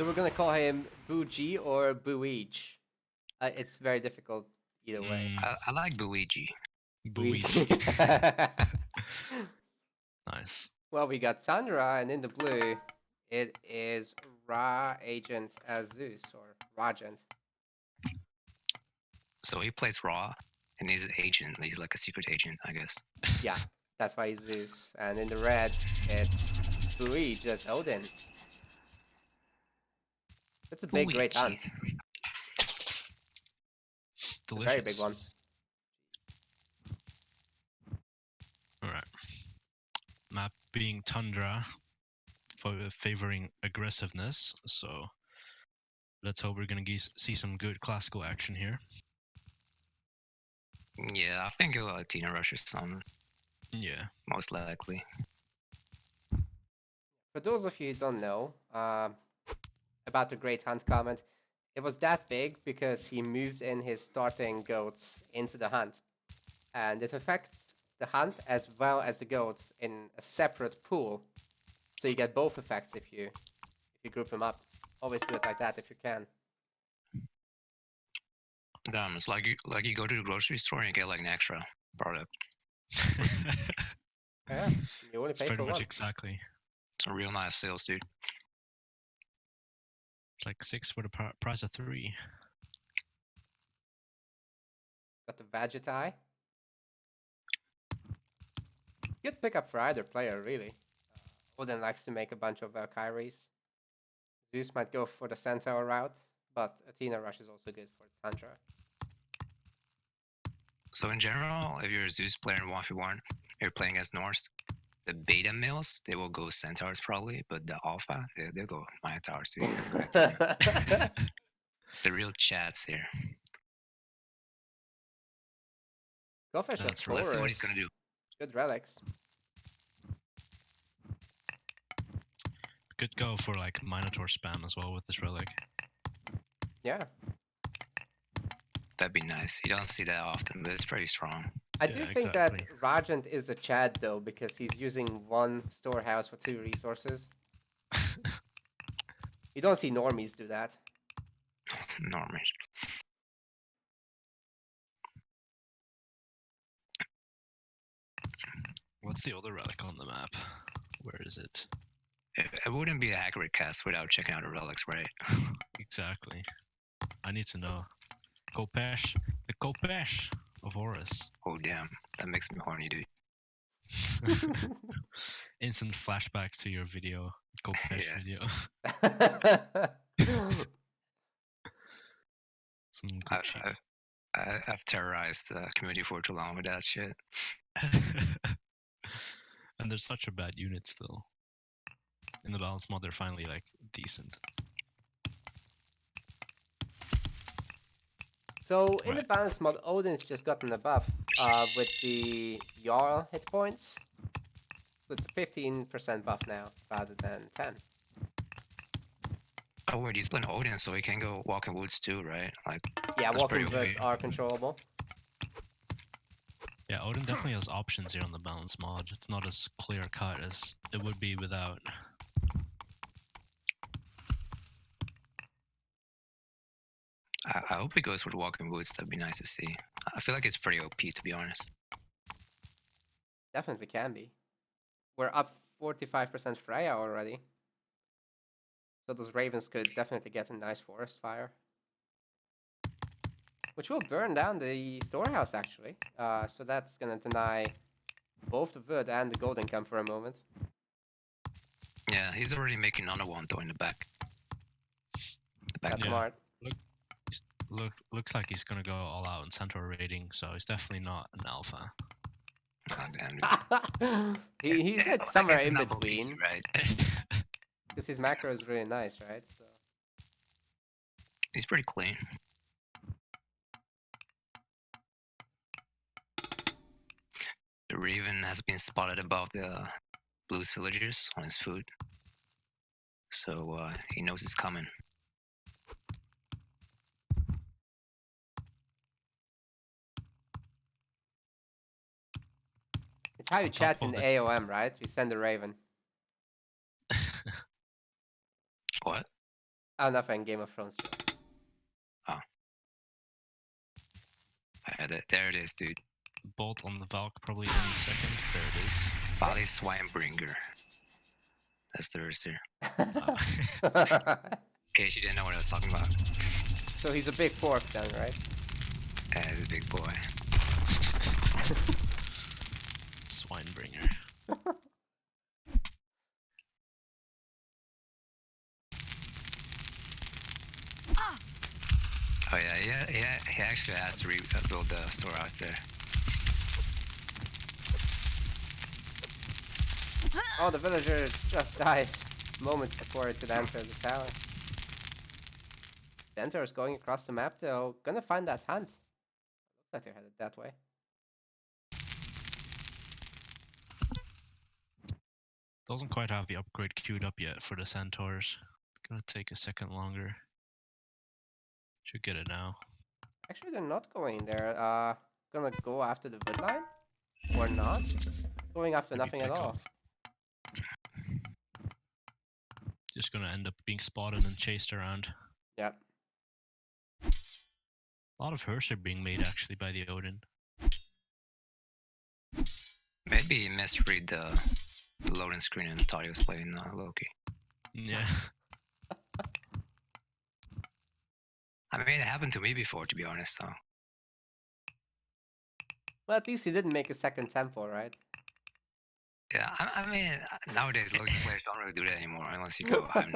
So we're gonna call him BUIJ or BUIJ. It's very difficult either way. I like BUIJ. BUIJ. Nice. Well, we got Sandra, and in the blue, it is Ra Agent as Zeus, or Ragent. So he plays Raw, and he's an agent. He's like a secret agent, I guess. Yeah, that's why he's Zeus. And in the red, it's BUIJ as Odin. That's a big, great hunt. Delicious. A very big one. Alright. Map being Tundra, favoring aggressiveness, so let's hope we're gonna see some good classical action here. Yeah, I think he'll Athena rush or something. Yeah. Most likely. For those of you who don't know about the Great Hunt comment, it was that big because he moved in his starting goats into the hunt. And it affects the hunt as well as the goats in a separate pool. So you get both effects if you group them up. Always do it like that if you can. Damn, it's like you go to the grocery store and you get like an extra product. Yeah, you only pay Pretty for much one. exactly. It's a real nice sales, dude. It's like 6 for the price of 3. Got the Vegeti. Good pickup for either player, really. Odin likes to make a bunch of Valkyries. Zeus might go for the Centaur route, but Athena Rush is also good for Tundra. So in general, if you're a Zeus player in 1v1, you're playing as Norse, the beta males, they will go Centaurs probably, but the alpha, they'll go Minotaurs, dude. The real chats here. Goldfish and So let's see what he's gonna do. Good relics. Could go for like Minotaur spam as well with this relic. Yeah. That'd be nice. You don't see that often, but it's pretty strong. I do think that Ragent is a Chad though, because he's using one storehouse for 2 resources. You don't see normies do that. Normies. What's the other relic on the map? Where is it? It wouldn't be an accurate cast without checking out the relics, right? Exactly. I need to know. Kopesh. The Kopesh of Horus. Oh damn, that makes me horny, dude. Instant flashbacks to your video. Kopesh video. Some Gucci. I've terrorized the community for too long with that shit. And there's such a bad unit still. In the balance mod, they're finally like decent. So in the balance mod, Odin's just gotten a buff with the Jarl hit points. So it's a 15% buff now rather than 10. Oh wait, he's playing Odin, so he can go Walking Woods too, right? Like yeah, Walking Woods are controllable. Yeah, Odin definitely has options here on the balance mod. It's not as clear cut as it would be without. I hope he goes for the Walking Woods. That'd be nice to see. I feel like it's pretty OP, to be honest. Definitely can be. We're up 45% Freya already. So those ravens could definitely get a nice forest fire. Which will burn down the storehouse, actually. So that's going to deny both the wood and the gold income for a moment. Yeah, he's already making another one, though, in the back. That's smart. Looks like he's going to go all out in Centaur raiding, so he's definitely not an alpha. Oh, damn. He's like somewhere in between. Right? Because his macro is really nice, right? So he's pretty clean. The Raven has been spotted above the Blues villagers on his food. So he knows it's coming. it's how you chat in AoM, right? You send a Raven. What? Oh, nothing. Game of Thrones. There it is, dude. Bolt on the Valk probably any second. There it is. Valley Swinebringer. That's the rest here. In case you didn't know what I was talking about. So he's a big pork then, right? Yeah, he's a big boy. Swinebringer. Oh yeah, he actually has to rebuild the storehouse there. Oh, the villager just dies moments before it could enter the tower. The Enter is going across the map though. Gonna find that hunt. Looks like they're headed that way. Doesn't quite have the upgrade queued up yet for the Centaurs. It's gonna take a second longer. Should get it now. Actually, they're not going there. Gonna go after the wood line? Or not? Going after Maybe nothing at pick all. off. Just gonna end up being spotted and chased around. Yep. A lot of hearse are being made actually by the Odin. Maybe he misread the loading screen and thought he was playing Loki. Yeah. I mean, it happened to me before, to be honest, so. Well, at least he didn't make a second temple, right? Yeah, I mean, nowadays Loki players don't really do that anymore unless you go. But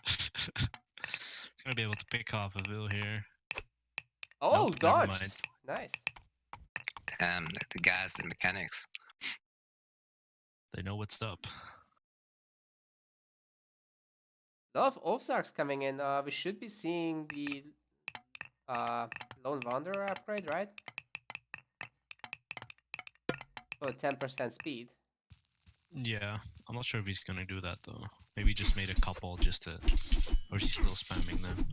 It's gonna be able to pick off a Vil here. Oh, Nope, never dodged! mind. Nice. damn, the guys, the mechanics. They know what's up. Lot of Ulfsarks coming in. We should be seeing the Lone Wanderer upgrade, right? For 10% speed. Yeah, I'm not sure if he's gonna do that though. Maybe he just made a couple just to, or is he still spamming them?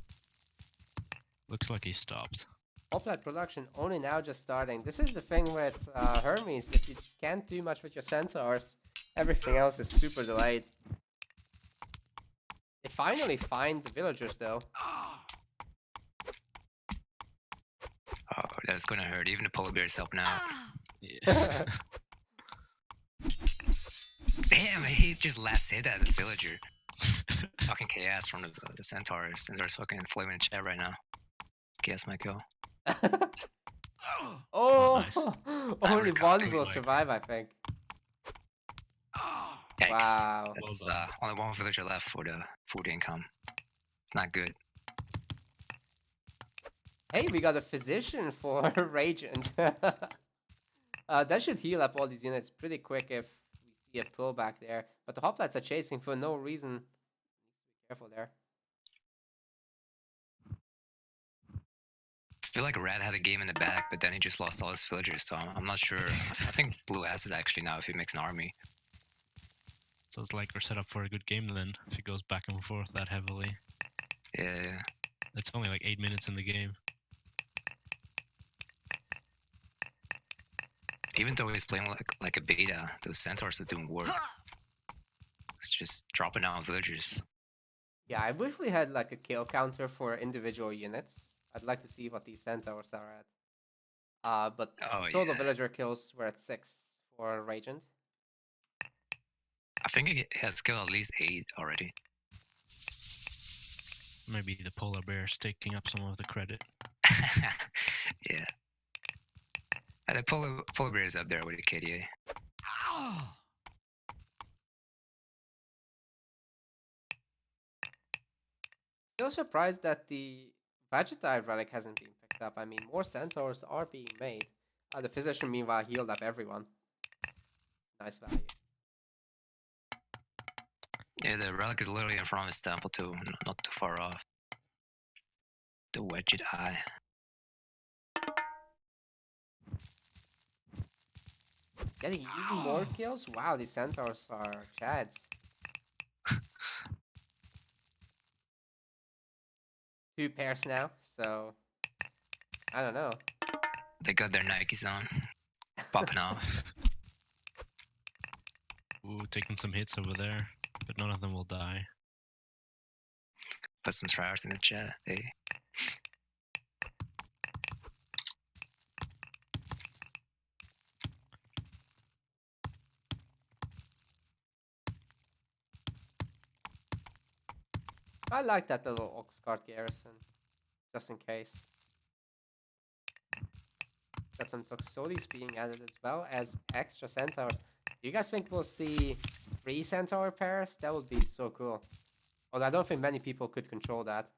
Looks like he stopped. Hoplite production only now just starting. This is the thing with Hermes. If you can't do much with your centaurs, everything else is super delayed. They finally find the villagers though. Oh, that's gonna hurt. Even the polar bears help now. Yeah. Damn, he just last hit at the villager. Fucking chaos from the centaurs. Centaurs fucking flaming in chat right now. Chaos might go. Oh, nice. only one recording, will like- survive, I think. Yikes. Wow. That's Well done. only one villager left for the food income. It's not good. Hey, we got a physician for Ragent. That should heal up all these units pretty quick if we see a pullback there. But the hoplites are chasing for no reason. Be careful there. I feel like Red had a game in the back, but then he just lost all his villagers, so I'm not sure. I think Blue has it actually now if he makes an army. So it's like we're set up for a good game then, if it goes back and forth that heavily. Yeah. It's only like 8 minutes in the game. Even though he's playing like a beta, those centaurs are doing work. It's just dropping out villagers. Yeah, I wish we had like a kill counter for individual units. I'd like to see what these centaurs are at. But Oh, total yeah. villager kills were at 6 for Ragent. I think he has killed at least 8 already. Maybe the polar bear's taking up some of the credit. Yeah. And the polar bear is up there with the KDA. Still surprised that the Vegetile relic hasn't been picked up. I mean, more centaurs are being made. The physician, meanwhile, healed up everyone. Nice value. Yeah, the relic is literally in front of his temple too, not too far off. The wedged eye. Getting even more kills? Wow, these centaurs are chads. 2 pairs now, so I don't know. They got their Nikes on, popping off. Ooh, taking some hits over there, but none of them will die. put some tryhards in the chat. Hey. I like that little ox cart garrison, just in case. Got some Toxotes being added as well as extra centaurs. Do you guys think we'll see 3 centaur pairs? That would be so cool. Although I don't think many people could control that.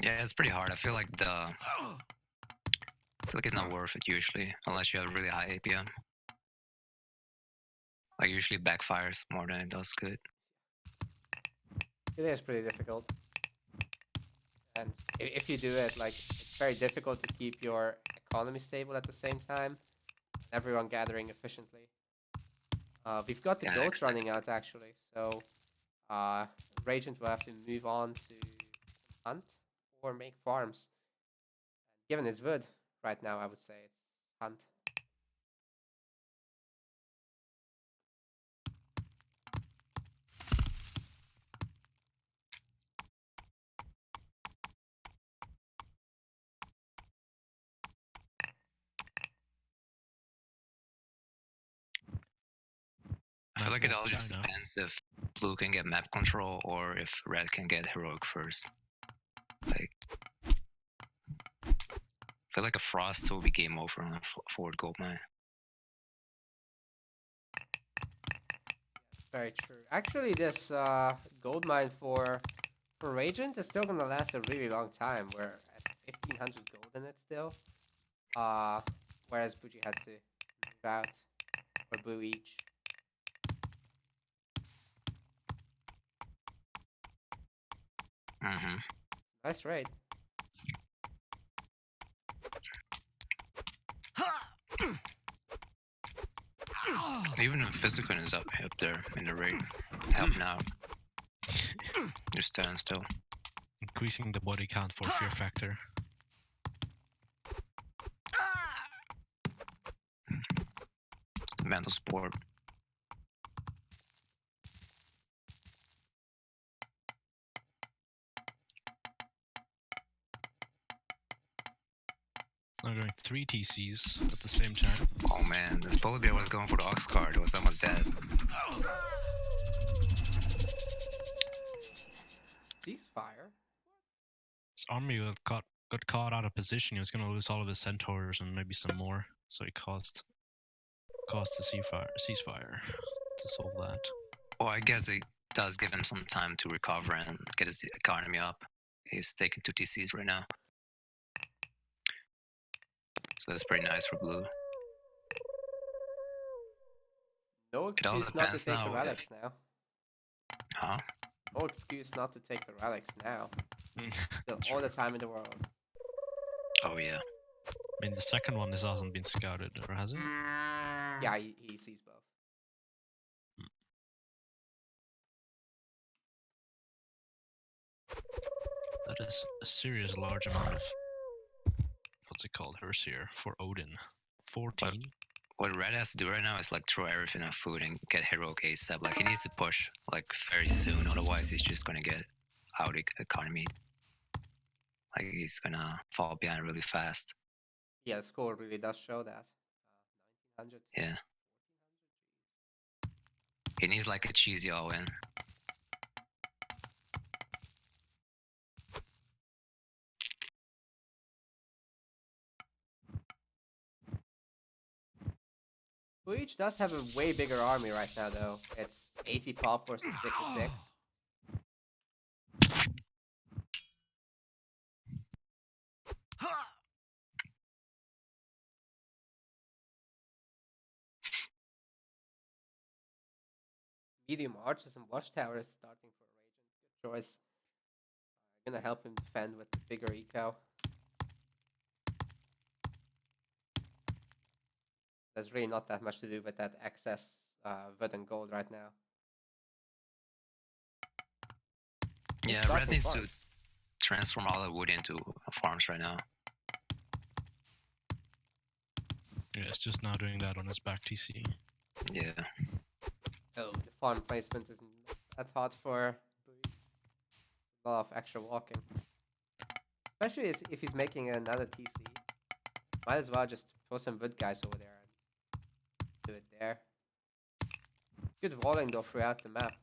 Yeah, it's pretty hard. I feel like it's not worth it usually, unless you have really high APM. Like usually backfires more than it does good. It is pretty difficult. And if you do it, like, it's very difficult to keep your economy stable at the same time. And everyone gathering efficiently. We've got the Yeah, goats exactly. running out actually, so Ragent will have to move on to hunt or make farms. And given his wood right now, I would say it's hunt. I feel Nice like it ball all from just China. depends if blue can get map control or if red can get heroic first. Like, I feel like a frost will be game over on a forward gold mine. Very true. Actually, this gold mine for Ragent is still gonna last a really long time. We're at 1500 gold in it still. Whereas BUIJ had to move out for BUIJ. Mm-hmm. Nice raid. Even if Physical is up there in the raid, helping out. Just stand still. Increasing the body count for fear factor. Mental support. Now going 3 TCs at the same time. Oh man, this polar bear was going for the ox card. It was almost dead. Ceasefire. His army got caught out of position. He was gonna lose all of his centaurs and maybe some more. So he caused the ceasefire to solve that. Well, I guess it does give him some time to recover and get his economy up. He's taking 2 TCs right now. So that's pretty nice for blue. No It all excuse not to depends take the now relics now. Huh? No excuse not to take the relics now. Still Sure. all the time in the world. Oh yeah. I mean, the second one hasn't been scouted, or has it? Yeah, he sees both. That is a serious large amount of what's it called? Hersier for Odin. 14. What Red has to do right now is like throw everything at food and get heroic ASAP. Like he needs to push like very soon, otherwise he's just gonna get out economy. Like he's gonna fall behind really fast. Yeah, the score really does show that. 1900. Yeah. He needs like a cheesy all-in. BUIJ does have a way bigger army right now, though. It's 80 pop versus 66. Medium archers and watchtowers starting for Ragent. Good choice. Gonna help him defend with the bigger eco. There's really not that much to do with that excess wood and gold right now. He's Yeah, Red starting needs to farms. transform all the wood into farms right now. Yeah, it's just now doing that on his back TC. Yeah. Oh, the farm placement isn't that hot for BUIJ. A lot of extra walking. Especially if he's making another TC. Might as well just throw some wood guys over there and do it there. Good walling though throughout the map.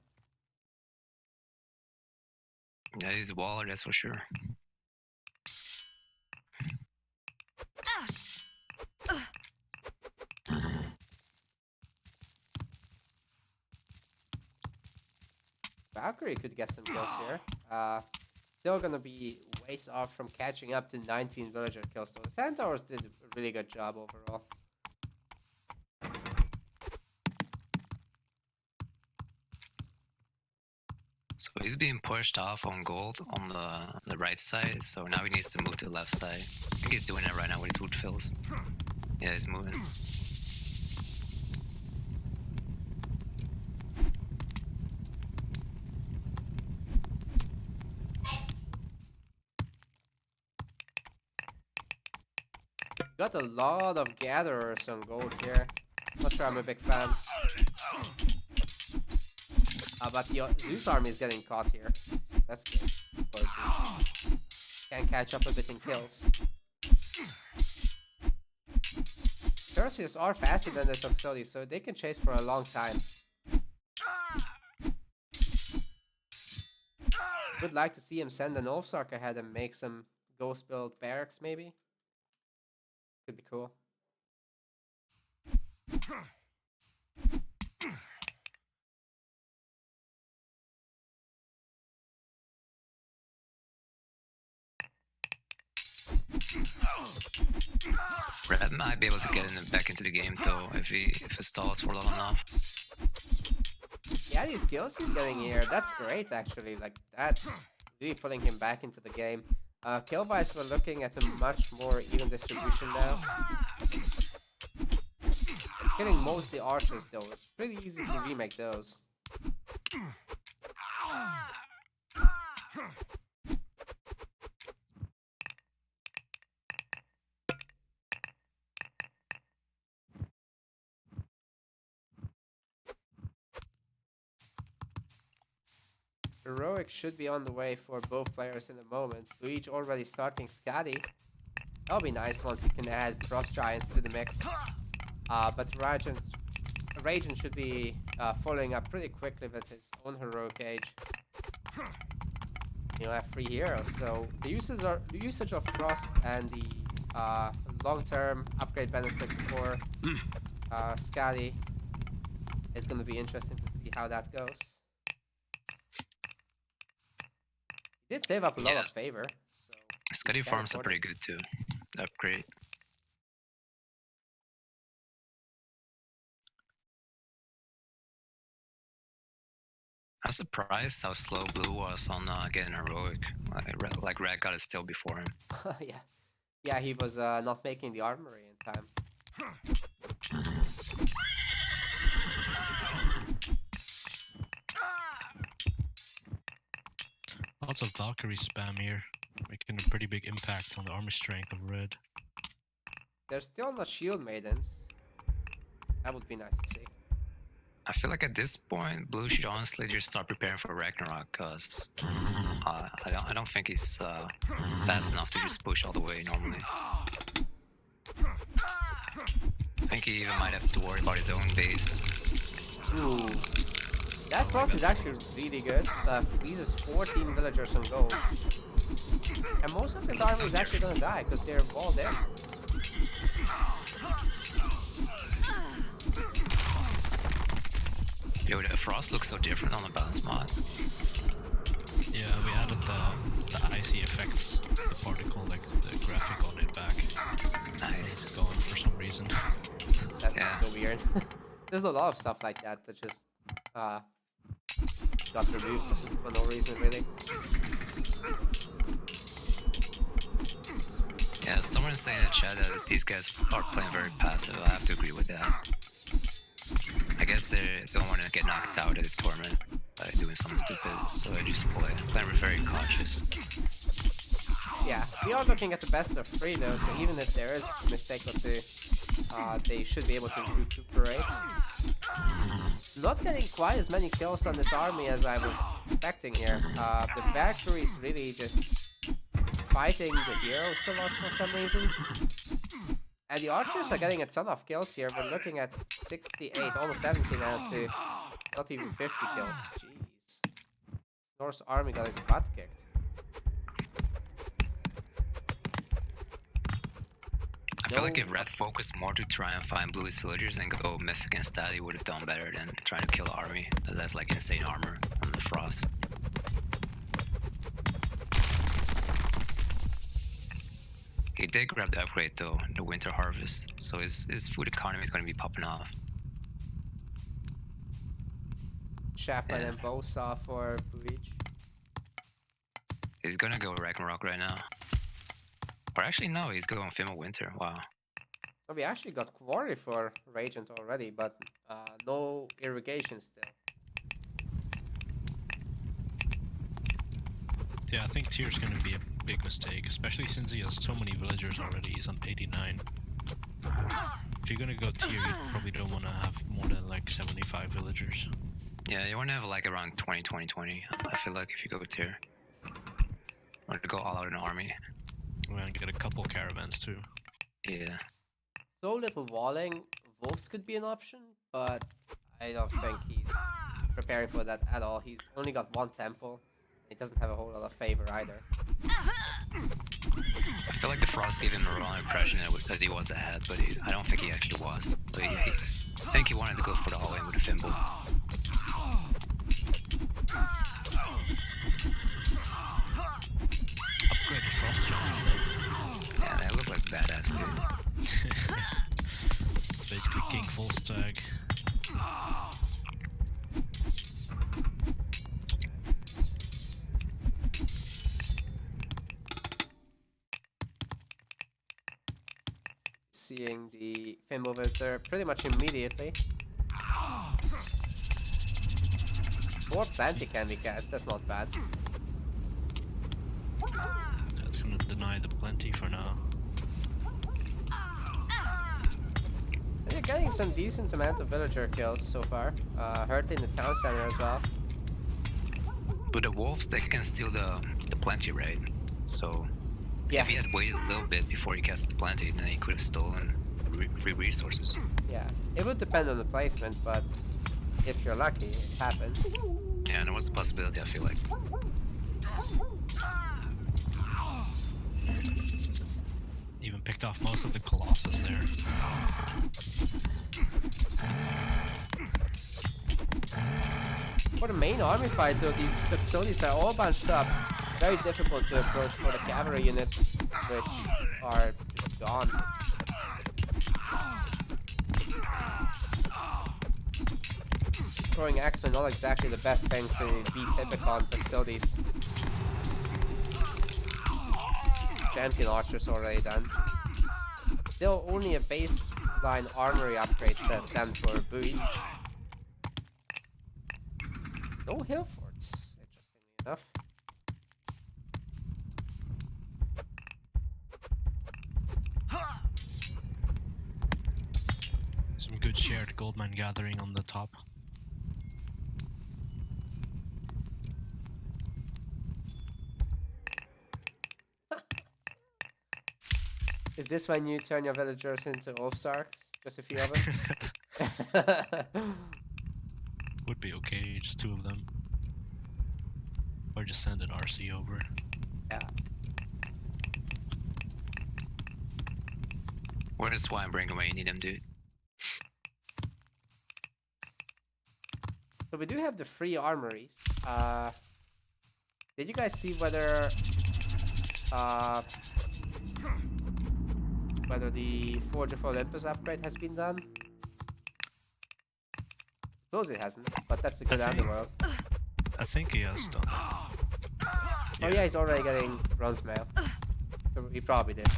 Yeah, he's a waller, that's for sure. Valkyrie could get some kills here. Still gonna be ways off from catching up to 19 villager kills though. The Centaurs did a really good job overall. So he's being pushed off on gold on the right side, so now he needs to move to the left side. I think he's doing it right now with his wood fills. Yeah, he's moving. Got a lot of gatherers on gold here. Not sure I'm a big fan. But the Zeus army is getting caught here. That's good. For BUIJ. Can catch up a bit in kills. Perseus are faster than the Toxotes, so they can chase for a long time. Would like to see him send an Ulfsark ahead and make some ghost build barracks, maybe. Could be cool. Red might be able to get back into the game though if it stalls for long enough. Yeah, these kills he's getting here, that's great actually. Like, that's really putting him back into the game. Kill-wise, we're looking at a much more even distribution now. Killing most the archers though, it's pretty easy to remake those. Heroic should be on the way for both players in a moment. BUIJ already starting Skadi. That'll be nice once you can add Frost Giants to the mix. But Ragent should be following up pretty quickly with his own Heroic Age. He'll have 3 heroes, so the usage of Frost and the long-term upgrade benefit for Skadi is going to be interesting to see how that goes. He did save up a lot of favor. So Skadi farms are pretty good too. The upgrade. I'm surprised how slow Blue was on getting heroic. Like Red got it still before him. Yeah, he was not making the armory in time. Lots of Valkyrie spam here, making a pretty big impact on the armor strength of Red. They're still not shield maidens. That would be nice to see. I feel like at this point, Blue should honestly just start preparing for Ragnarok, cause I don't think he's fast enough to just push all the way normally. I think he even might have to worry about his own base. Ooh. That Frost is actually really good. Freezes 14 villagers on gold. And most of this army is actually gonna die because they're walled in. Yo, the Frost looks so different on the balance mod. Yeah, we added the icy effects, the particle, like the graphic on it back. Nice. It's gone for some reason. That's so weird. There's a lot of stuff like that that just got removed for no reason, really. Yeah, someone saying in the chat that these guys are playing very passive. I have to agree with that. I guess they don't want to get knocked out at the tournament by doing something stupid, so they just playing very cautious. Yeah, we are looking at the best of 3 though, so even if there is a mistake or 2, they should be able to recuperate. Not getting quite as many kills on this army as I was expecting here. The Valkyrie is really just fighting the heroes a lot for some reason. And the archers are getting a ton of kills here. We're looking at 68, almost 70 now to not even 50 kills. Jeez. Norse army got its butt kicked. I feel like if Red focused more to try and find Blue's villagers and go Mythic instead, he would have done better than trying to kill the army that has like insane armor on the Frost. He did grab the upgrade though, the Winter Harvest, so his food economy is going to be popping off. Chapman and Bosa for BUIJ. He's gonna go Ragnarok right now. Or actually no, he's going Fimo Winter, wow. So we actually got Quarry for Radiant already, but no irrigation still. Yeah, I think Tier's gonna be a big mistake, especially since he has so many villagers already. He's on 89. If you're gonna go Tier, you probably don't want to have more than like 75 villagers. Yeah, you want to have like around 20, 20, 20. I feel like if you go Tier. Or to go all out in the army. We're gonna get a couple caravans too. Yeah. So little walling, wolves could be an option, but I don't think he's preparing for that at all. He's only got one temple. He doesn't have a whole lot of favor either. I feel like the Frost gave him the wrong impression that he was ahead, but I don't think he actually was. So I think he wanted to go for the all-in with the Thimble. Upgraded Frost Giants. Yeah, they look like badass, dude. Basically King full stack. Seeing the Fimble Winter pretty much immediately. More plenty can be cast, that's not bad. That's gonna deny the plenty for now. And you're getting some decent amount of villager kills so far. Hurting the town center as well. But the wolves, they can steal the plenty, right? So Yeah. if he had waited a little bit before he cast the plenty, then he could have stolen free resources. Yeah, it would depend on the placement, but if you're lucky, it happens. Yeah, and there was a possibility, I feel like. Even picked off most of the Colossus there. For the main army fight though, these facilities are all bunched up. Very difficult to approach for the cavalry units, which are just gone. Throwing Axemen not exactly the best thing to beat Hippicon facilities. Champion archers already done. Still only a baseline armory upgrade set done for BUIJ. No hill forts, interestingly enough. Some good shared goldmine gathering on the top. Is this when you turn your villagers into Ulfsarks? Just a few of them? Would be okay, just 2 of them. Or just send an RC over. Yeah. Where does Swine bring away? You need him, dude. So we do have the free armories. Did you guys see whether the Forge of Olympus upgrade has been done? Suppose it hasn't, but that's a good underworld. I think he has done that. Oh yeah, he's already getting bronze mail. So he probably did.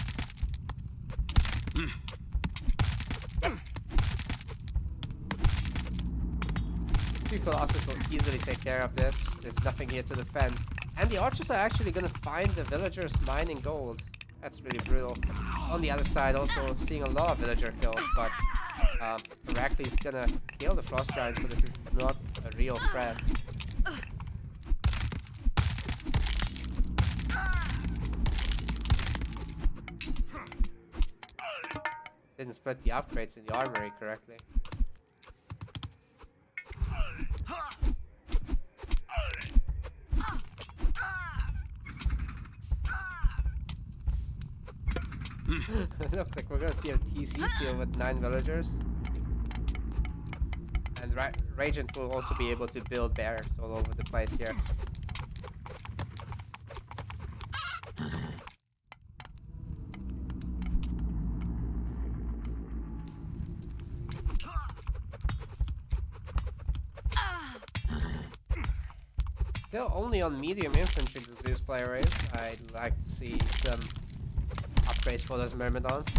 Two Colossus will easily take care of this. There's nothing here to defend. And the archers are actually gonna find the villagers mining gold. That's really brutal. On the other side, also seeing a lot of villager kills, but Heracles gonna kill the Frost Giant, so this is not a real threat. Didn't split the upgrades in the armory correctly. Looks like we're gonna see a TC steal with 9 villagers. And Ragent will also be able to build barracks all over the place here. Still only on medium infantry does this player is. I'd like to see some upgrades for those Myrmidons.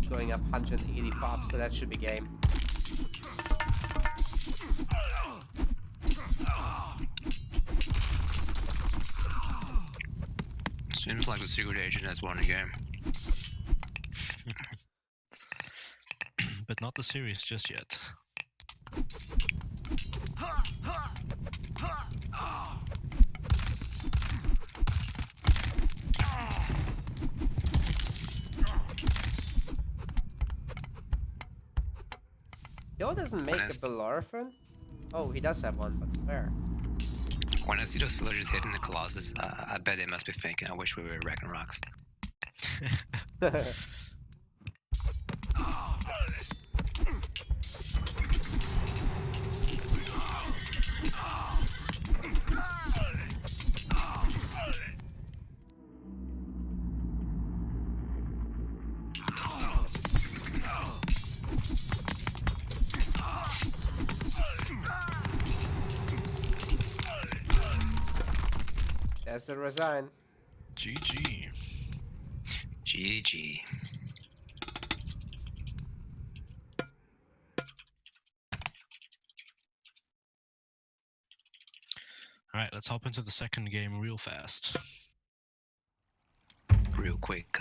Going up 180 pop, so that should be game. Seems like the secret agent has won the game. But not the series just yet. Joe doesn't make a Bellerophon? Oh, he does have one, but where? When I see those villagers hitting the Colossus, I bet they must be thinking, I wish we were Ragnaroks. There's the resign. GG. GG. Alright, let's hop into the second game real fast. Real quick,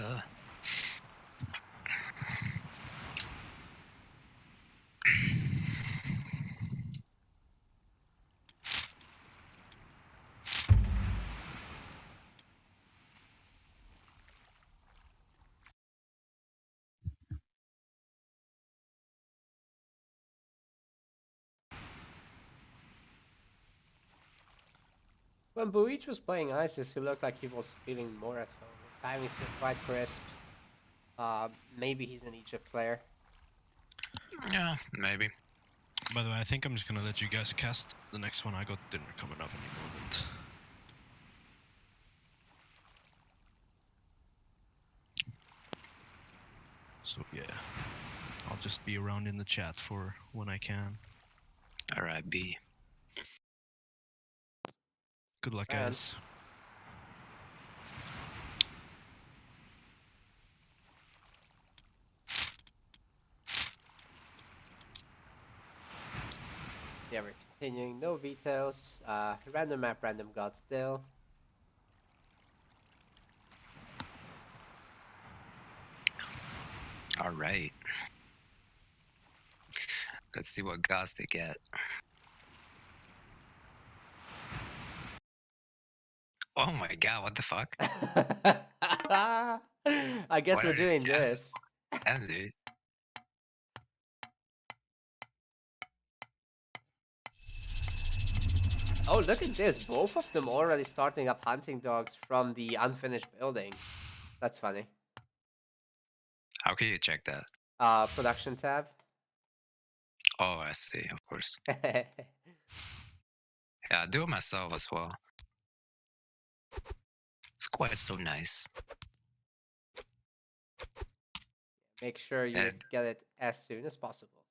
When BUIJ was playing Isis, he looked like he was feeling more at home. His timings were quite crisp. Maybe he's an Egypt player. yeah, maybe. By the way, I think I'm just gonna let you guys cast the next one. I got dinner coming up any moment. So yeah, I'll just be around in the chat for when I can. Alright, B. Good luck, Man. guys. Yeah, we're continuing. No vetoes. Random map, random god still. Alright. Let's see what gods they get. Oh my god, what the fuck? I guess What we're are the doing chances? this. Yeah, dude. Oh, look at this. Both of them already starting up hunting dogs from the unfinished building. That's funny. How can you check that? Production tab. Oh, I see, of course. Yeah, I do it myself as well. It's quite so nice. Make sure you And get it as soon as possible.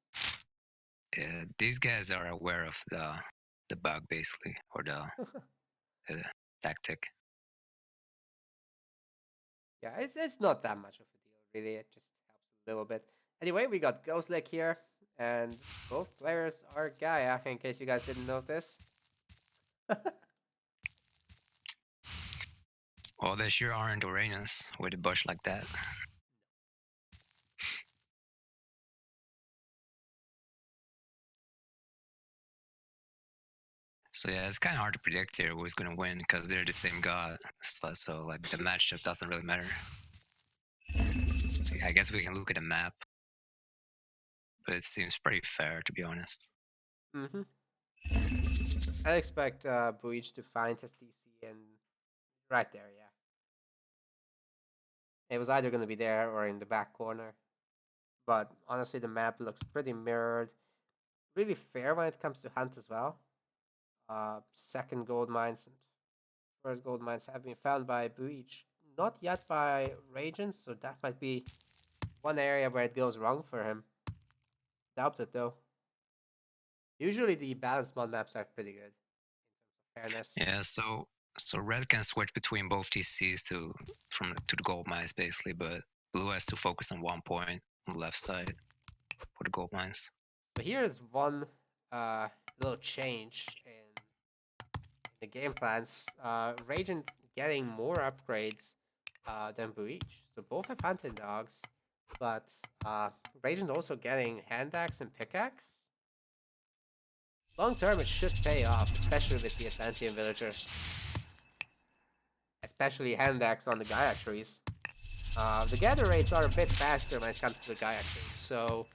these guys are aware of the bug, basically, or the tactic. Yeah, it's not that much of a deal, really. It just helps a little bit. Anyway, we got Ghost Lake here, and both players are Gaia, in case you guys didn't notice. Well, there sure aren't arenas with a bush like that. So yeah, it's kind of hard to predict here who's gonna win because they're the same god. So like the matchup doesn't really matter. I guess we can look at the map, but it seems pretty fair to be honest. Mm-hmm. I expect BUIJ to find his TC and right there, yeah. It was either going to be there or in the back corner. But honestly, the map looks pretty mirrored. Really fair when it comes to hunt as well. Second gold mines and first gold mines have been found by BUIJ. Not yet by Ragent, so that might be one area where it goes wrong for him. Doubt it though. Usually the balanced mod maps are pretty good in terms of fairness. Yeah, so red can switch between both TCs to the gold mines basically, but blue has to focus on one point on the left side for the gold mines. So here's one little change in the game plans. Ragent getting more upgrades than BUIJ. So both have hunting dogs, but Ragent also getting hand axe and pickaxe. Long term, it should pay off, especially with the Atlantean villagers. Especially hand axe on the Gaia trees. The gather rates are a bit faster when it comes to the Gaia trees. So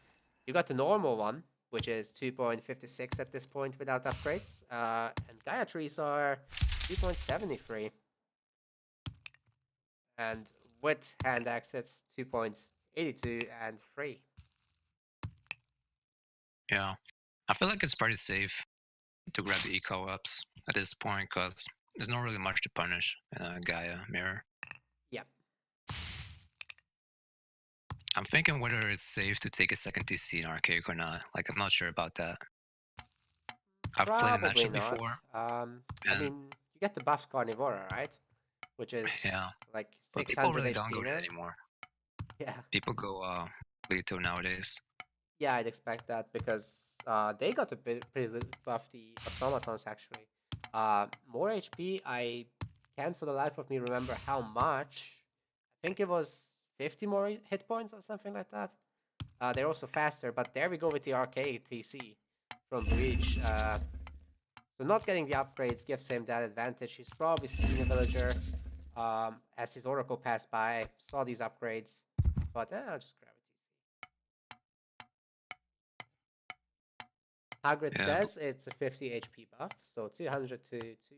you got the normal one, which is 2.56 at this point without upgrades. And Gaia trees are 2.73. And with hand axe, it's 2.82 and free. Yeah, I feel like it's pretty safe to grab the eco ups at this point because there's not really much to punish in a Gaia mirror. Yep. I'm thinking whether it's safe to take a second TC in Archaic or not. Like, I'm not sure about that. I've played a Probably matchup not. before. I mean, you get the buffed Carnivora, right? Which is Yeah, like but 600 people really don't HP go now. there anymore. Yeah. People go Leto nowadays. Yeah, I'd expect that because they got a bit pretty buff, the automatons actually. More HP, I can't for the life of me remember how much. I think it was 50 more hit points or something like that. They're also faster, but there we go with the arcade TC from BUIJ. So not getting the upgrades gives him that advantage. He's probably seen a villager as his oracle passed by, saw these upgrades, but I'll just grab a TC. Hagrid Yeah, says it's a 50 HP buff, so 200 to 200 HP.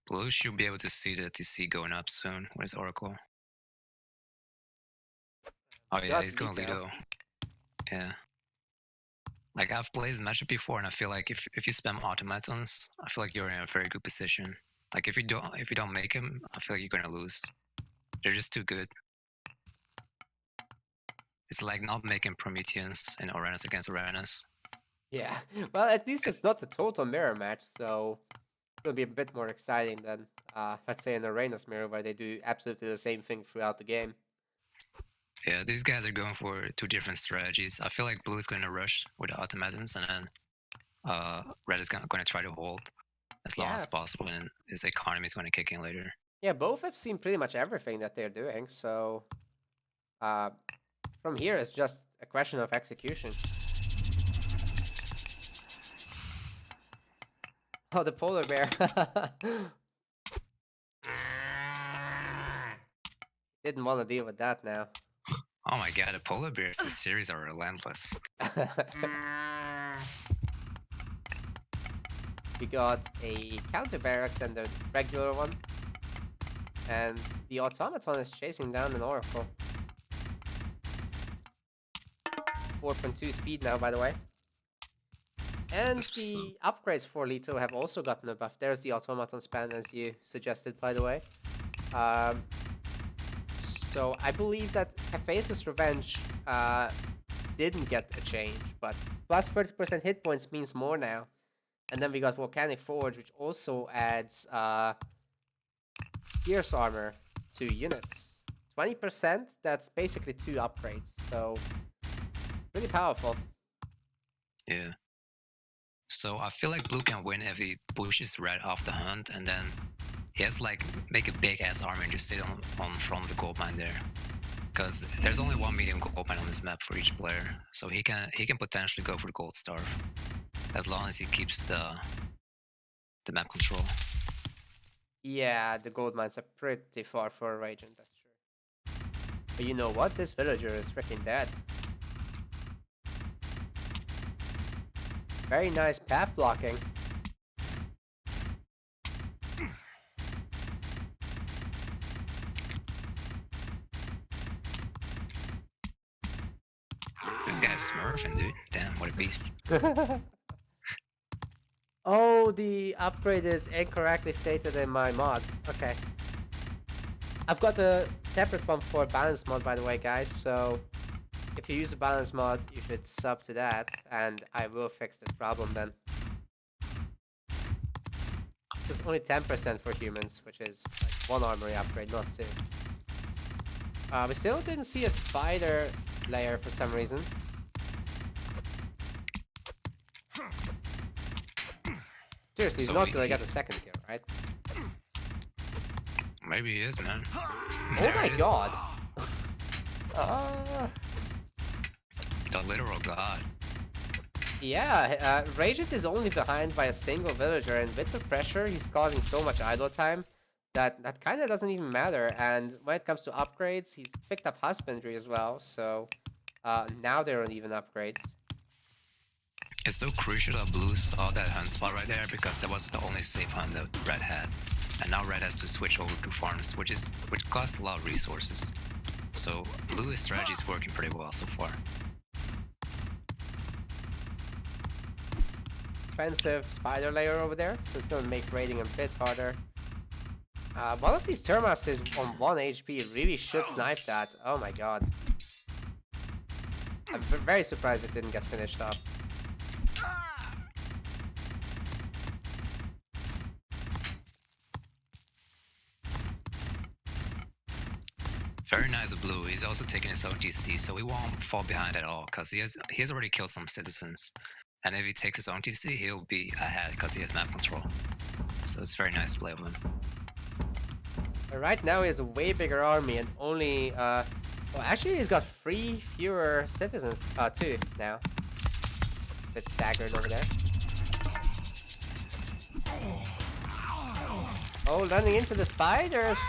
Blue should be able to see the TC going up soon with his Oracle. Oh yeah, Got he's going Leto. Leto. Yeah. Like, I've played this matchup before, and I feel like if you spam automatons, I feel like you're in a very good position. Like, if you don't make him, I feel like you're gonna lose. They're just too good. It's like not making Prometheans in Uranus against Uranus. Yeah, well, at least it's not a total mirror match, so it'll be a bit more exciting than, let's say, an Uranus mirror where they do absolutely the same thing throughout the game. Yeah, these guys are going for two different strategies. I feel like blue is going to rush with the automatons, and then red is going to try to hold as long as possible, and his economy is going to kick in later. Yeah, both have seen pretty much everything that they're doing, so from here it's just a question of execution. Oh, the polar bear. Didn't want to deal with that now. Oh my god, the polar bears this series are relentless. We got a counter barracks and a regular one. And the automaton is chasing down an oracle. 4.2 speed now, by the way. And the upgrades for Leto have also gotten a buff. There's the automaton span, as you suggested, by the way. So I believe that Hephaestus Revenge didn't get a change, but plus 30% hit points means more now. And then we got Volcanic Forge, which also adds Pierce Armor to units. 20%, that's basically 2 upgrades, so pretty powerful. Yeah. So I feel like blue can win if he pushes red off the hunt, and then He has like make a big ass army and just sit on front of the gold mine there. Because there's only one medium gold mine on this map for each player, so he can potentially go for the gold starve, as long as he keeps the map control. Yeah, the gold mines are pretty far for a Ragent, that's true. But you know what? This villager is freaking dead. Very nice path blocking. This guy's smurfing, dude. Damn, what a beast. Oh, the upgrade is incorrectly stated in my mod. Okay. I've got a separate one for balance mod, by the way, guys, so if you use the balance mod, you should sub to that, and I will fix this problem then. So it's only 10% for humans, which is like 1 armory upgrade, not 2. We still didn't see a spider layer for some reason. Seriously, he's So not gonna get a second kill, right? Maybe he is, man. Oh my god! The literal god. Yeah, Ragent is only behind by a single villager, and with the pressure, he's causing so much idle time that kind of doesn't even matter. And when it comes to upgrades, he's picked up husbandry as well, so now they're on even upgrades. It's so crucial that Blue saw that hunt spot right there, because that was the only safe hunt that Red had. And now Red has to switch over to farms, which costs a lot of resources. So Blue's strategy is working pretty well so far. Expensive spider layer over there, so it's gonna make raiding a bit harder. One of these Termas is on 1 HP, really should snipe that. Oh my god. I'm very surprised it didn't get finished off. Very nice of Blue. He's also taking his OTC, so he won't fall behind at all, because he has already killed some citizens. And if he takes his own TC, he'll be ahead because he has map control. So it's very nice play of him. Right now he has a way bigger army and only well, actually he's got 3 fewer citizens, 2 now. Bit staggered over there. Oh, running into the spiders!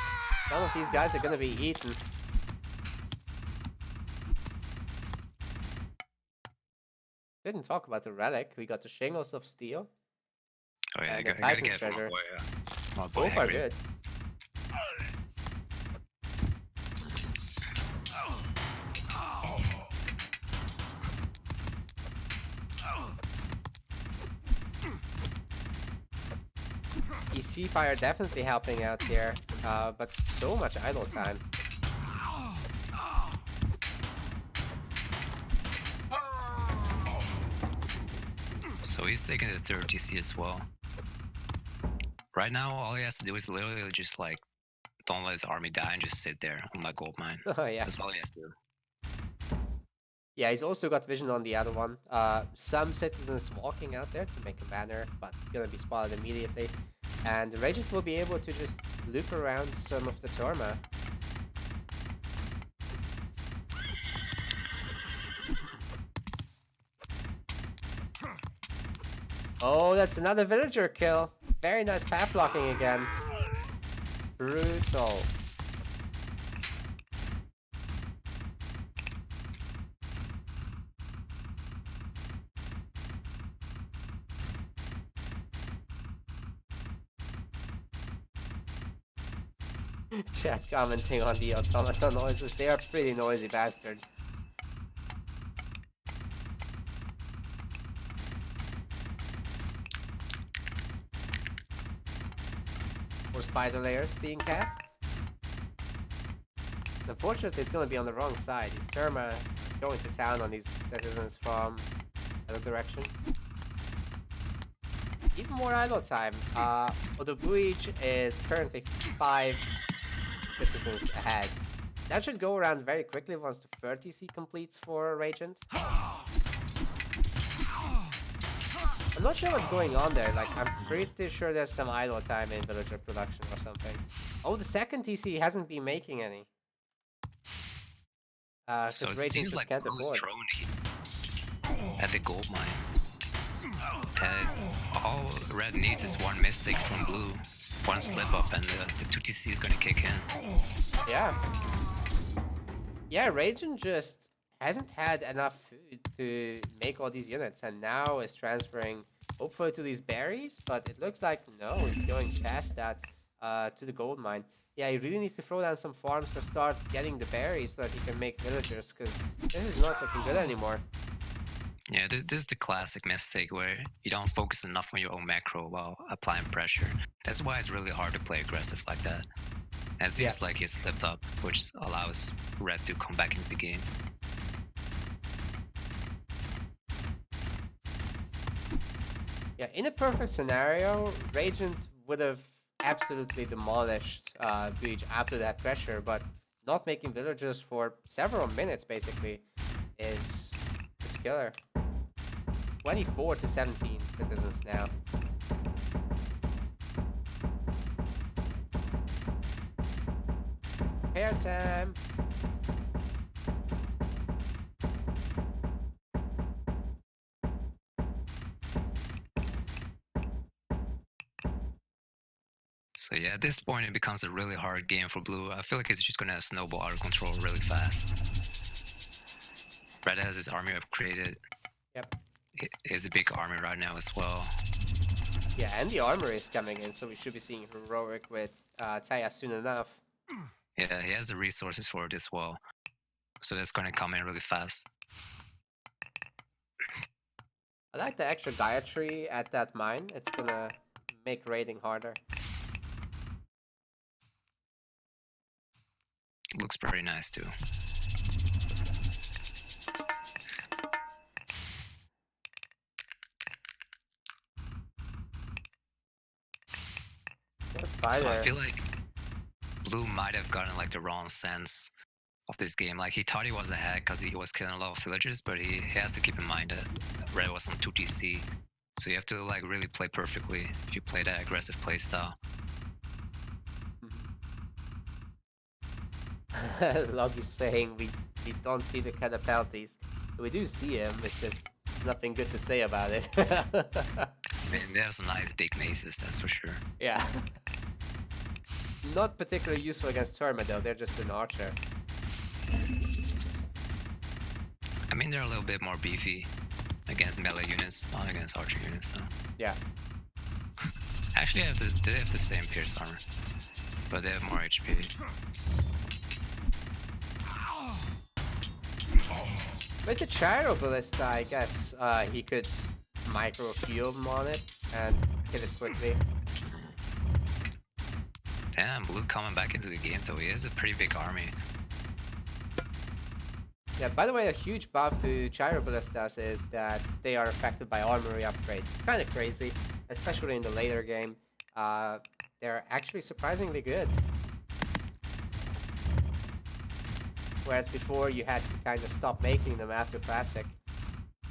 Some of these guys are gonna be eaten. Didn't talk about the relic. We got the Shingles of Steel. Oh yeah, and you the gotta Titan's get treasure. my boy Both are Hagrid. good. EC Fire definitely helping out here, but so much idle time. So he's taking the third TC as well. Right now, all he has to do is literally just like, don't let his army die and just sit there on that gold mine. Oh yeah. That's all he has to do. Yeah, he's also got vision on the other one. Some citizens walking out there to make a banner, but gonna be spotted immediately. And the Regent will be able to just loop around some of the Torma. Oh, that's another villager kill. Very nice path blocking again. Brutal. Chat commenting on the automaton noises. They are pretty noisy bastards. More spider layers being cast. Unfortunately, it's gonna be on the wrong side. These Terma going to town on these citizens from the other direction. Even more idle time. Although BUIJ is currently 5 citizens ahead. That should go around very quickly once the 30C completes for Ragent. Oh I'm not sure what's going on there. Like, I'm pretty sure there's some idle time in villager production or something. Oh, the second TC hasn't been making any. So Because it Raging seems just like can't Blue is afford. throwing at the gold mine. And all Red needs is one mistake from Blue. One slip up and the 2TC is gonna kick in. Yeah. Yeah, Raging just hasn't had enough food to make all these units, and now is transferring hopefully to these berries, but it looks like no, he's going past that to the gold mine. Yeah, he really needs to throw down some farms to start getting the berries so that he can make villagers, because this is not looking good anymore. Yeah, this is the classic mistake where you don't focus enough on your own macro while applying pressure. That's why it's really hard to play aggressive like that. And it seems like he slipped up, which allows Red to come back into the game. Yeah, in a perfect scenario, Ragent would have absolutely demolished BUIJ after that pressure, but not making villagers for several minutes basically is killer. 24 to 17 citizens now. Hair time. So yeah, at this point it becomes a really hard game for Blue. I feel like it's just gonna snowball out of control really fast. Red has his army upgraded. Yep. It is a big army right now as well. Yeah, and the armor is coming in, so we should be seeing heroic with Taya soon enough. Yeah, he has the resources for it as well. So that's gonna come in really fast. I like the extra Gaia tree at that mine. It's gonna make raiding harder. Looks very nice too. So I feel like Blue might have gotten like the wrong sense of this game. Like he thought he was ahead because he was killing a lot of villagers, but he has to keep in mind that Red was on 2TC. So you have to like really play perfectly if you play that aggressive playstyle. Loggy's saying we don't see the kind of penalties. We do see him, it's just nothing good to say about it. I mean, there's some nice big maces, that's for sure. Yeah. Not particularly useful against Terma though, they're just an archer. I mean, they're a little bit more beefy against melee units, not against archer units. So. Yeah. Actually, they have the same pierce armor, but they have more HP. With the Gyro Ballista, I guess he could micro fuel them on it and kill it quickly. Damn, Blue coming back into the game though. He has a pretty big army. Yeah, by the way, a huge buff to Gyro Ballistas is that they are affected by armory upgrades. It's kind of crazy, especially in the later game. They're actually surprisingly good. Whereas before you had to kind of stop making them after Classic.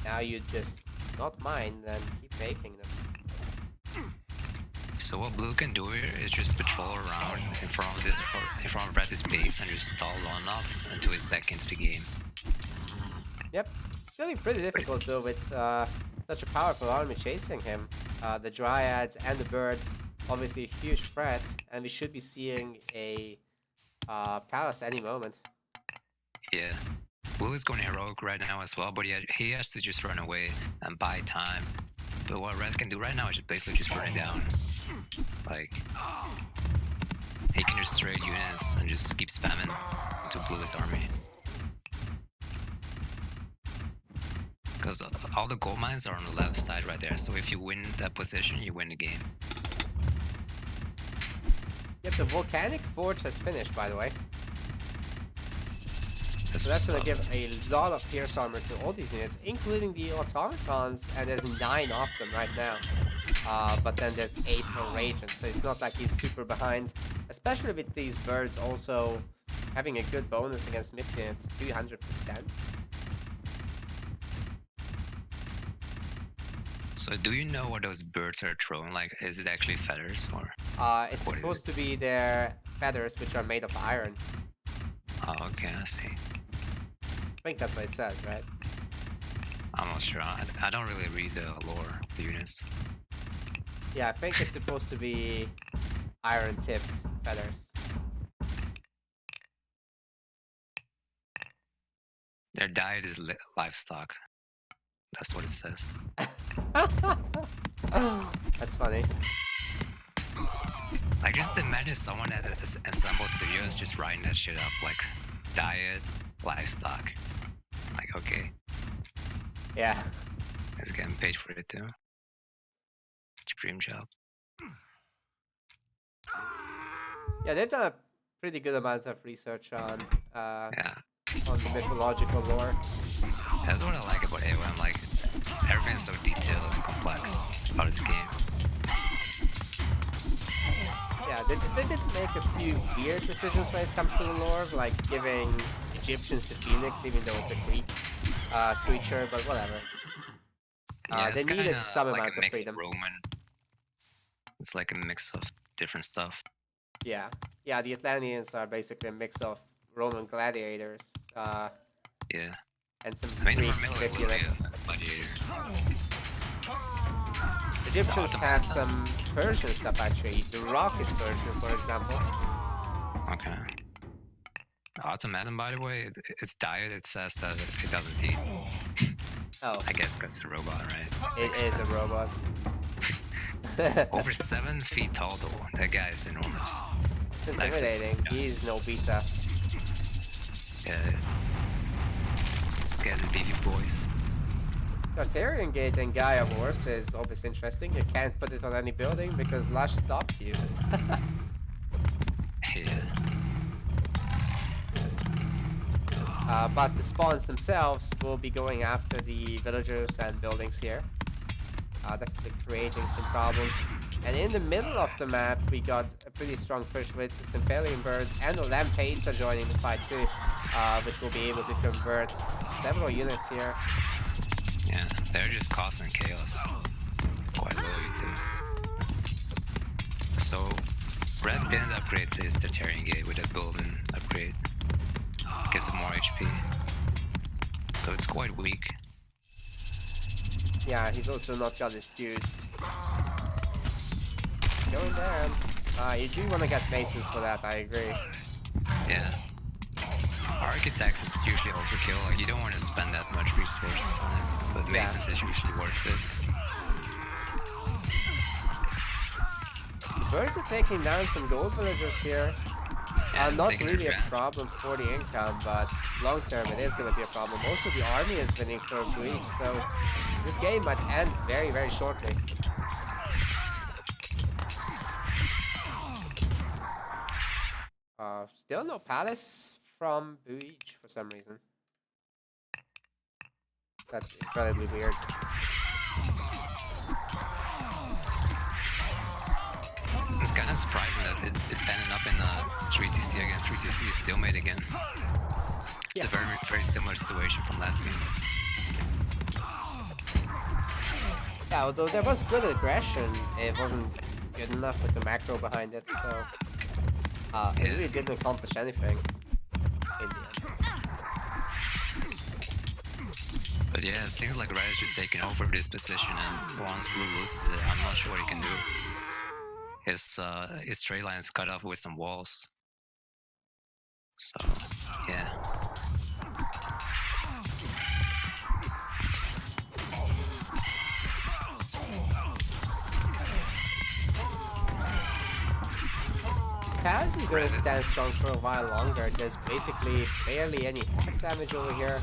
Now you just not mind and keep making them. So what Blue can do here is just patrol around in front of Red's base and just stall long enough until he's back into the game. Yep, it's gonna be pretty difficult though with such a powerful army chasing him. The Dryads and the Bird, obviously a huge threat, and we should be seeing a Palace any moment. Yeah, Blue is going heroic right now as well, but he has to just run away and buy time. But what Red can do right now is basically just run it down. Like, he can just trade units and just keep spamming to Blue's army. Because all the gold mines are on the left side right there, so if you win that position, you win the game. Yep, the Volcanic Forge has finished, by the way. So that's going to give a lot of pierce armor to all these units, including the automatons, and there's 9 of them right now. But then there's 8 for Ragent, so it's not like he's super behind. Especially with these birds also having a good bonus against mid units, 200%. So do you know what those birds are throwing? Like, is it actually feathers or? It's What is supposed to be their feathers, which are made of iron. Oh, okay, I see. I think that's what it says, right? I'm not sure. I don't really read the lore of the units. Yeah, I think it's supposed to be iron-tipped feathers. Their diet is livestock. That's what it says. That's funny. Like, just imagine someone that assembles studios just writing that shit up, like diet, livestock. Like, okay, Yeah. it's getting paid for it too. Dream job. Yeah, they've done a pretty good amount of research on Yeah, the mythological lore. that's what I like about AoM. Like, everything's so detailed and complex about this game. Yeah, they did make a few weird decisions when it comes to the lore, like giving Egyptians the phoenix, even though it's a Greek creature, but whatever. Yeah, They it's needed kind some of like amount a of mix of freedom. Roman. It's like a mix of different stuff. Yeah, yeah. The Atlanteans are basically a mix of Roman gladiators Yeah. and some I mean, Greek Vermilla is myth literally units. a gladiator. Egyptians Autumn. have some Persian stuff actually. The rock is Persian, for example. Okay. Automaton, by the way, its diet, it says that it doesn't eat. Oh, I guess because it's a robot, right? it Makes is a sense. robot. Over 7 feet tall, though. That guy is enormous. It's Like, intimidating. He's no beta. Yeah. Guys are beefy boys. Tartarian Gate and Gaia Horse is always interesting. You can't put it on any building because Lush stops you. Yeah. But the spawns themselves will be going after the villagers and buildings here. Definitely creating some problems. And in the middle of the map, we got a pretty strong push with the Stymphalian birds and the Lampades are joining the fight too, which will be able to convert several units here. Yeah, they're just causing chaos. Quite literally, too. So, Red didn't upgrade his Tartarian Gate with a building upgrade. Gets it more HP. So it's quite weak. Yeah, he's also not got his dude. Going down. You do want to get Masons for that, I agree. Yeah. Architects is usually overkill, like you don't want to spend that much resources on it, but Yeah. Masons is usually worth it. The birds are taking down some gold villagers here. Yeah, it's Not taking really a advantage. problem for the income, but long term it is going to be a problem. Also, the army is winning for BUIJ, so this game might end very, very shortly. Still no palace from BUIJ for some reason. That's incredibly weird. It's kind of surprising that it's ending up in 3TC against 3TC stalemate again. It's a very, very similar situation from last game. Yeah, although there was good aggression, it wasn't good enough with the macro behind it, so it really didn't accomplish anything in the end. But yeah, it seems like Red is just taking over this position, and once Blue loses it, I'm not sure what he can do. His trade line is cut off with some walls. So, yeah. Palace is going to stand strong for a while longer. There's basically barely any heck damage over here,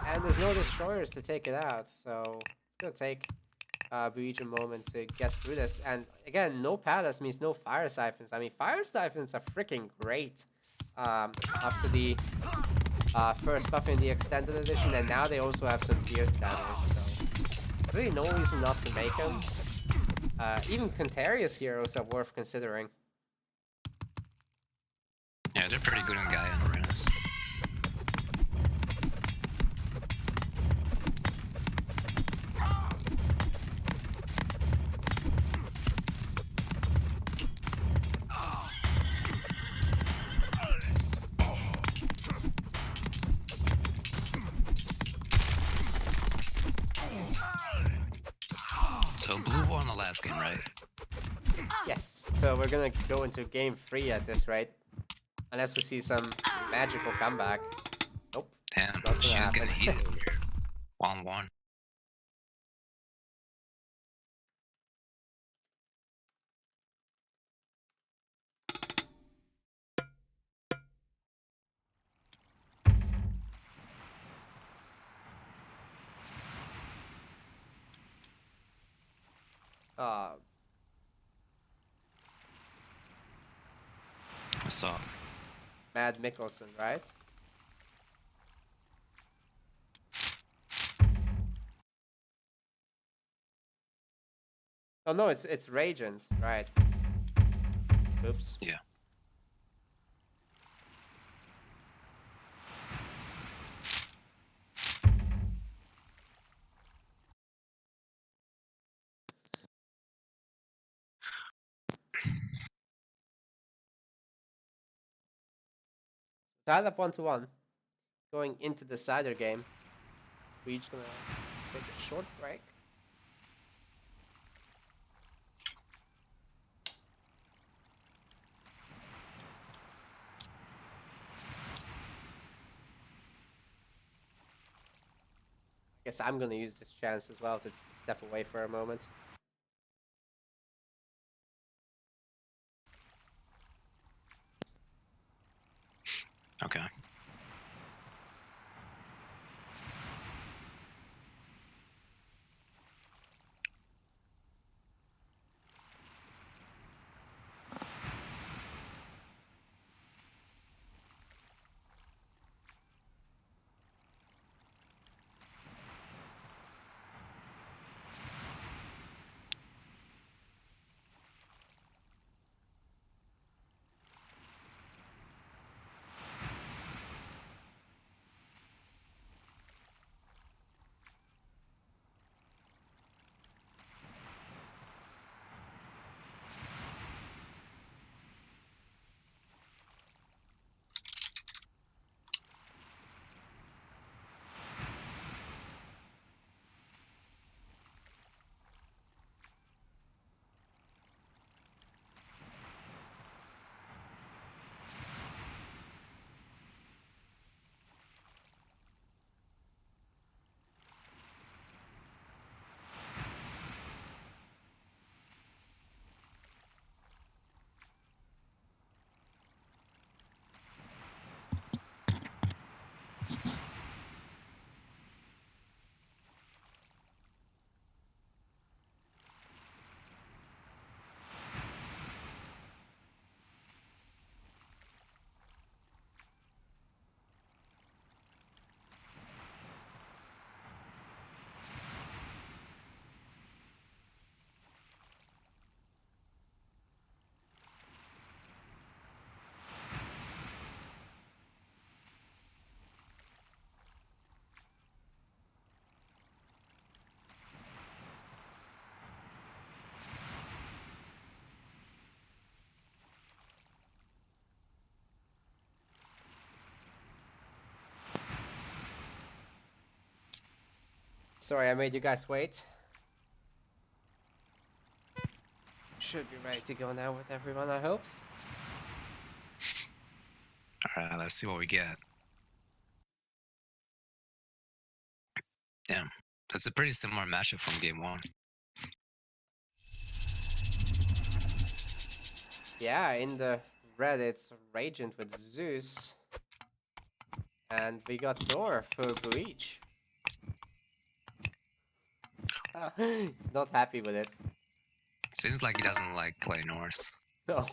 and there's no destroyers to take it out, so it's going to take BUIJ a moment to get through this. And again, no palace means no fire siphons. I mean, fire siphons are freaking great after the first buff in the extended edition, and now they also have some pierce damage, so really no reason not to make them. Even Contarius heroes are worth considering. Yeah, they're pretty good on Gaia and Arenas. So blue won the last game, right? Yes. So we're gonna go into game 3 at this rate, unless we see some magical comeback. Nope. Damn, Not gonna she's happen. getting heated over here. 1-1. Uh, What's up? Mad Mikkelsen, right? Oh no, it's Ragent, right? Oops. Yeah. Tied up 1-1. Going into the cider game. BUIJ gonna take a short break. I guess I'm gonna use this chance as well to step away for a moment. Okay. Sorry, I made you guys wait. Should be ready to go now with everyone, I hope. Alright, let's see what we get. Damn. That's a pretty similar matchup from game 1. Yeah, in the red it's Ragent with Zeus. And we got Thor for BUIJ. He's not happy with it. Seems like he doesn't like clay Norse. No.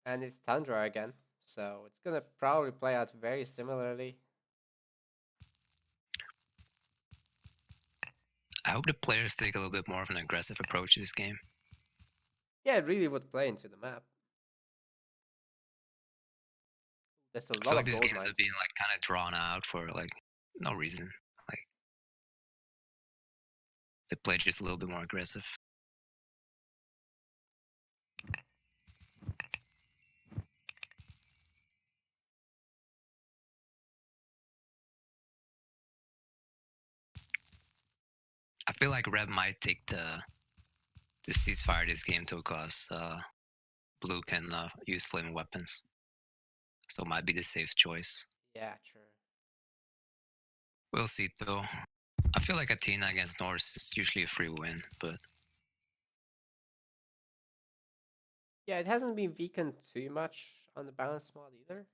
And it's Tundra again. So it's gonna probably play out very similarly. I hope the players take a little bit more of an aggressive approach to this game. Yeah, it really would play into the map. There's a I feel lot like of these gold games have mines. been like kind of drawn out for like no reason. Like they play just a little bit more aggressive. I feel like red might take the ceasefire this game too, cause blue can use flaming weapons, so it might be the safe choice. Yeah, true. We'll see though. I feel like Athena against Norse is usually a free win, but Yeah, it hasn't been weakened too much on the balance mod either.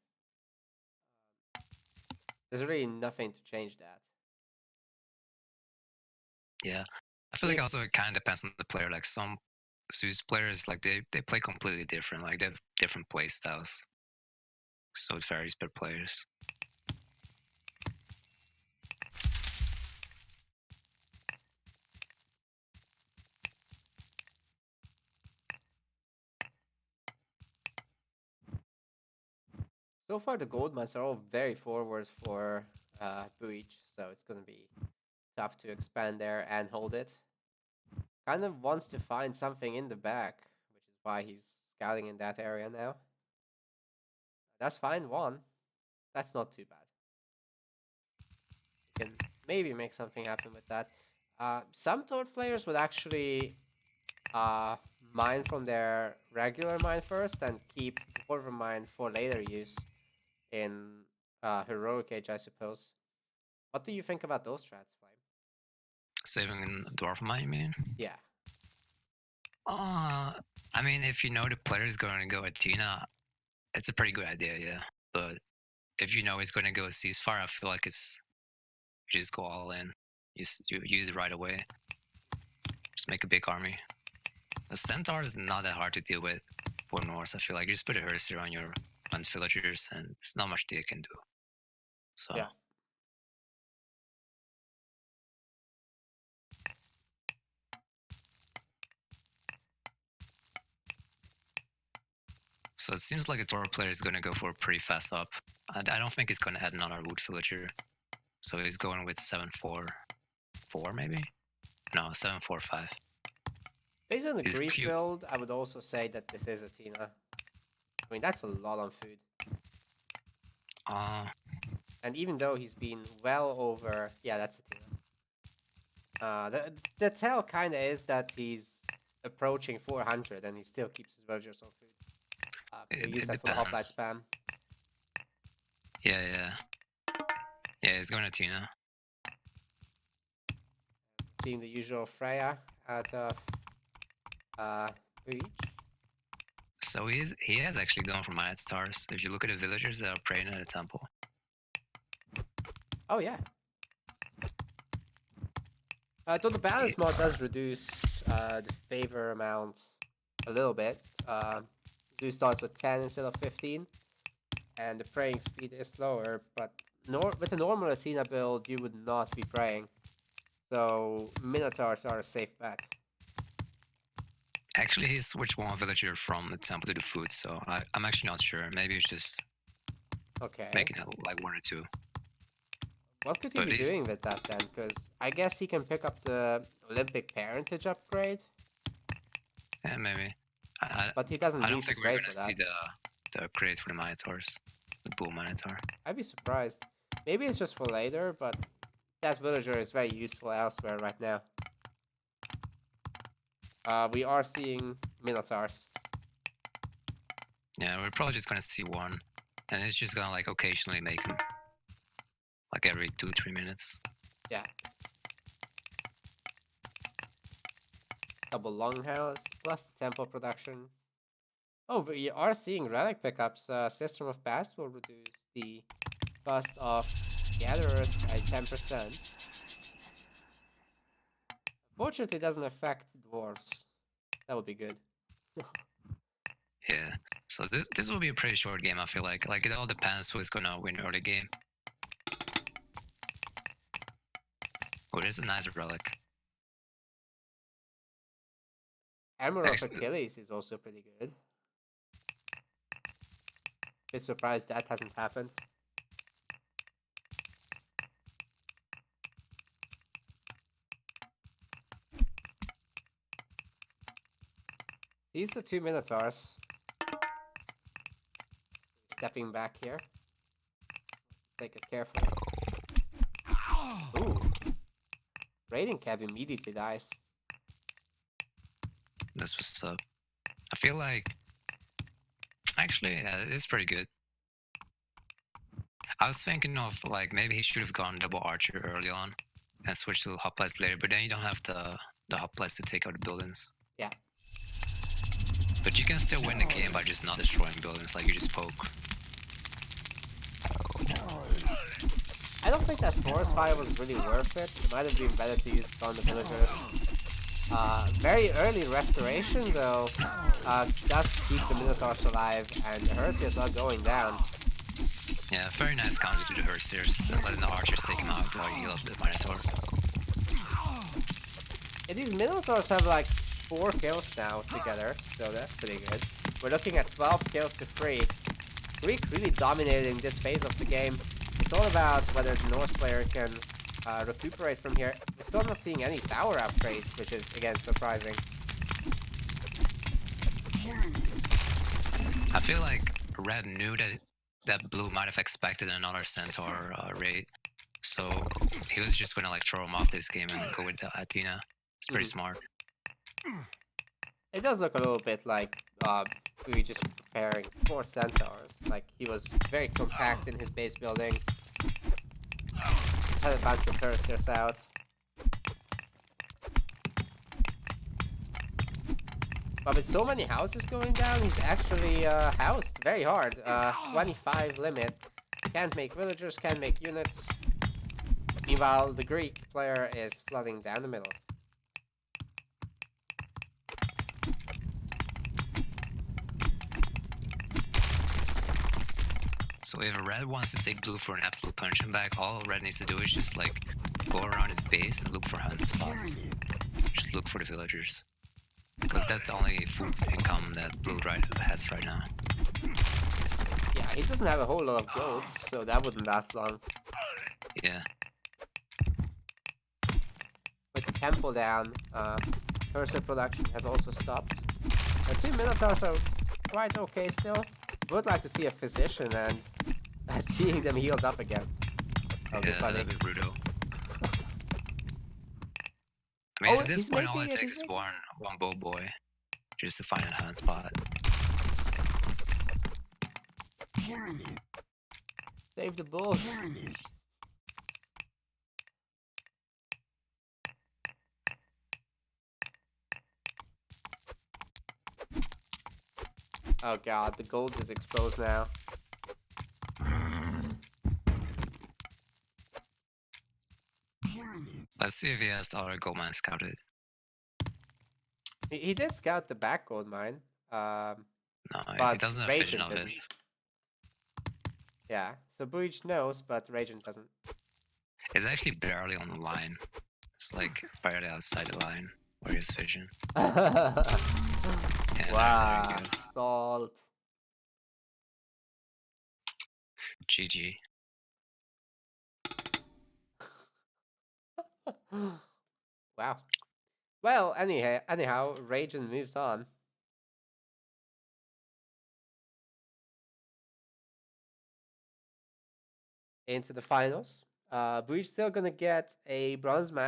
There's really nothing to change that. yeah. I feel like also it It's kind of depends on the player. Like some Zeus players, like they play completely different. Like they have different play styles, so it varies per players. so far the gold mines are all very forward for BUIJ, so it's gonna be tough to expand there and hold it. Kind of wants to find something in the back, which is why he's scouting in that area now. That's fine, one. That's not too bad. You can maybe make something happen with that. Some Tord players would actually mine from their regular mine first and keep Dwarven mine for later use in Heroic Age, I suppose. What do you think about those strats, Flame? Saving in dwarf mine, you mean? Yeah. I mean, if you know the player is going to go Athena, it's a pretty good idea, yeah. But if you know he's going to go ceasefire, I feel like it's you just go all in. You use it right away. Just make a big army. The centaur is not that hard to deal with for Norse. I feel like you just put a Herser on your villagers, and there's not much they can do. So Yeah. So it seems like a Toro player is going to go for a pretty fast up. I don't think he's going to add another wood villager. So he's going with 7-4-4 maybe? No, 7-4-5. Based on the He's grief cute. build, I would also say that this is Athena. I mean, that's a lot on food. And even though he's been well over... Yeah, that's Athena. The tell kind of is that he's approaching 400 and he still keeps his villagers on food. We use It that for the hot light depends. spam. Yeah. Yeah, he's going to Tina. Seeing the usual Freya out of BUIJ. So he has actually gone for Minotaurs. If you look at the villagers that are praying at the temple. Oh, yeah. Though the balance mod does reduce the favor amount a little bit. Zeus starts with 10 instead of 15, and the praying speed is slower, but with a normal Athena build, you would not be praying. So Minotaurs are a safe bet. Actually, he switched one villager from the temple to the food, so I'm actually not sure. Maybe it's just Okay. making it like 1 or 2. What could he be doing with that then? Because I guess he can pick up the Olympic parentage upgrade. Yeah, maybe. But he doesn't I need don't to think we're pray gonna for see that. the upgrade for the Minotaurs, the bull Minotaur. I'd be surprised. Maybe it's just for later, but that villager is very useful elsewhere right now. We are seeing Minotaurs. Yeah, we're probably just gonna see one, and it's just gonna like occasionally make them, like every 2-3 minutes. Yeah. Double longhouse plus tempo production. Oh, we are seeing relic pickups. System of Past will reduce the cost of gatherers by 10%. Fortunately, it doesn't affect dwarves. That would be good. Yeah. So this will be a pretty short game. I feel like it all depends who's gonna win early game. Oh, there's a nice relic. Hammer of Achilles is also pretty good. Bit surprised that hasn't happened. These are 2 Minotaurs. Stepping back here. Take it carefully. Ooh. Raiding Cab immediately dies. That's what's up. I feel like actually, yeah, it's pretty good. I was thinking of like maybe he should have gone double archer early on and switched to hoplites later, but then you don't have the hoplites to take out the buildings. Yeah. But you can still win the game by just not destroying buildings, like you just poke. I don't think that forest fire was really worth it. It might have been better to use it on the villagers. Very early restoration though does keep the Minotaurs alive, and the Hersiers are going down. Yeah, very nice counter to the Hersiers, letting the archers take him out while you heal up the Minotaur. Yeah, these Minotaurs have like 4 kills now together, so that's pretty good. We're looking at 12 kills to 3. Greek really dominating this phase of the game. It's all about whether the Norse player can recuperate from here. We're still not seeing any tower upgrades, which is again surprising. I feel like Red knew that Blue might have expected another Centaur raid, so he was just gonna like throw him off this game and go with Athena. It's pretty smart. It does look a little bit like we just preparing for Centaurs. Like he was very compact in his base building. Had a bunch of Hersiers out. But with so many houses going down, he's actually housed very hard. 25 limit. Can't make villagers, can't make units. Meanwhile, the Greek player is flooding down the middle. So if Red wants to take Blue for an absolute punching bag, all Red needs to do is just like go around his base and look for hunt spots. Just look for the villagers. Because that's the only food income that Blue has right now. Yeah, he doesn't have a whole lot of goats, so that wouldn't last long. Yeah. With the temple down, Hersier production has also stopped. The 2 Minotaurs are quite okay still. Would like to see a physician and seeing them healed up again. That'll be funny. That'd be brutal. I mean, Oh, at this he's point, all making it it, takes he's is one bow boy just to find a hunt spot. Save the bulls. Oh god, the gold is exposed now. Let's see if he has the other gold mine scouted. He did scout the back gold mine. No, But he doesn't have Ragent vision of it. didn't. Yeah, so BUIJ knows, but Ragent doesn't. It's actually barely on the line. It's like barely outside the line where he has vision. Wow, there he goes. salt. GG. Wow. Well, anyhow, Ragent moves on. Into the finals. BUIJ still gonna get a bronze match.